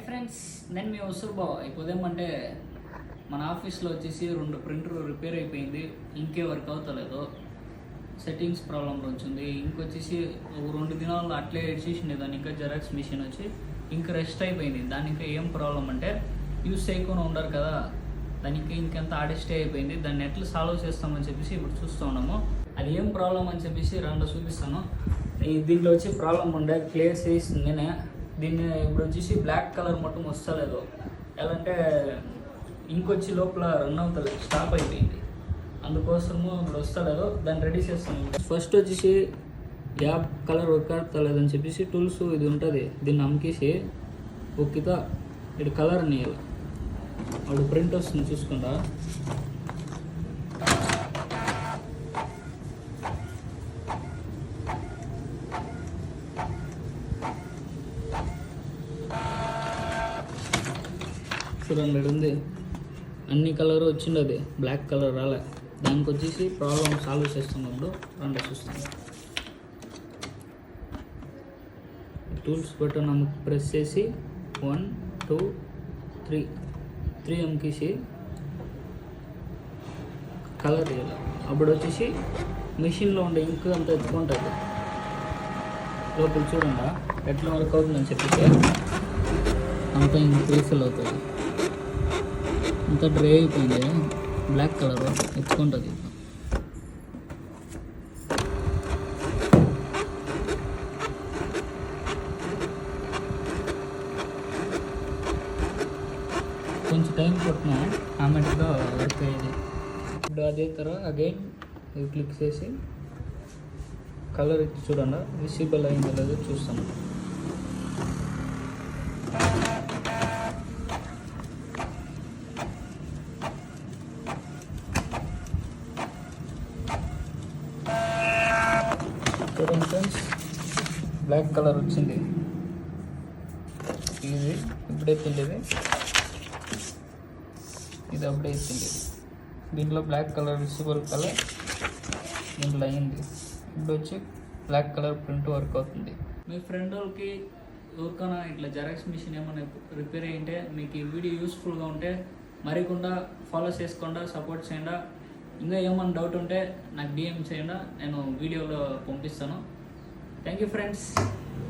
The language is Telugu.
ఫ్రెండ్స్, నేను మీ వసూర్బావ. ఇప్పుడు ఏమంటే మన ఆఫీస్లో వచ్చేసి 2 ప్రింటర్ రిపేర్ అయిపోయింది, ఇంకే వర్క్ అవుతలేదు, సెట్టింగ్స్ ప్రాబ్లం వచ్చింది. ఇంకొచ్చేసి 2 దినాల్లో అట్లే చేసిండే దాన్ని. ఇంకా జెరాక్స్ మిషన్ వచ్చి ఇంకా రెస్ట్ అయిపోయింది. దానికి ఇంకా ఏం ప్రాబ్లం అంటే యూస్ చేయకుండా ఉండరు కదా, దానికి ఇంకెంత ఆడెస్టే అయిపోయింది. దాన్ని ఎట్లా సాల్వ్ చేస్తామని చెప్పేసి ఇప్పుడు చూస్తూ ఉన్నాము. అది ఏం ప్రాబ్లం అని చెప్పేసి చూపిస్తాను. దీంట్లో వచ్చి ప్రాబ్లం ఉండే క్లియర్ చేసింది నేనే. దీన్ని ఇప్పుడు వచ్చేసి బ్లాక్ కలర్ మొత్తం వస్తలేదు. ఎలా అంటే ఇంకొచ్చి లోపల రన్ అవుతుంది, స్టాప్ అయిపోయింది. అందుకోసము ఇప్పుడు వస్తలేదు, దాన్ని రెడీ చేస్తాను. ఫస్ట్ వచ్చేసి యాప్ కలర్ వర్క్ అవుతలేదని చెప్పేసి టూల్స్ ఇది ఉంటుంది, దీన్ని అమ్మకేసి ఒక్కిత ఇటు కలర్ అని అప్పుడు ప్రింట్ వస్తుంది చూసుకుంటా. చూడండి ఉంది, అన్ని కలర్ వచ్చింది, అది బ్లాక్ కలర్ రాలే. దానికి వచ్చేసి ప్రాబ్లం సాల్వ్ చేస్తున్నప్పుడు రండి చూస్తాను. టూల్స్ బటన్ ప్రెస్ చేసి 1 2 3 అమ్మకేసి కలర్ వేయాలి. అప్పుడు వచ్చేసి మిషన్లో ఉండే ఇంక్ అంతా ఎత్తుకుంటుంది. లోపల చూడండి ఎట్లా వర్క్ అవుతుందని చెప్పేసి అంతా ఇంక రీఫిల్ అవుతుంది. అంతా డ్రై అయిపోయింది, బ్లాక్ కలర్ ఎత్తుకుంటుంది. కొంచెం టైం పట్టిన ఆమెటిక్గా వర్క్ అయ్యేది. ఇప్పుడు అదే తర్వాత అగైన్ ఇది క్లిక్ చేసి కలర్ ఎత్తి చూడండి, విజిబుల్ అయిందో లేదో చూస్తాను. చూడండి ఫ్రెండ్స్, బ్లాక్ కలర్ వచ్చింది. ఇది ఇప్పుడే తిండేది, ఇది అప్పుడే ఇచ్చింది. దీంట్లో బ్లాక్ కలర్ విజిబుల్ కలర్ దీంట్లో అయ్యింది. ఇప్పుడు వచ్చి బ్లాక్ కలర్ ప్రింట్ వర్క్ అవుతుంది. మీ ఫ్రెండ్ వాళ్ళకి ఎవరికైనా ఇట్లా జెరాక్స్ మిషన్ ఏమైనా రిపేర్ అయ్యింటే మీకు ఈ వీడియో యూస్ఫుల్గా ఉంటే మరికుండా ఫాలో చేసుకుండా సపోర్ట్ చేయండి. ఇంకా ఏమైనా డౌట్ ఉంటే నాకు డిఎం చేయండి, నేను వీడియోలో పంపిస్తాను. Thank you friends.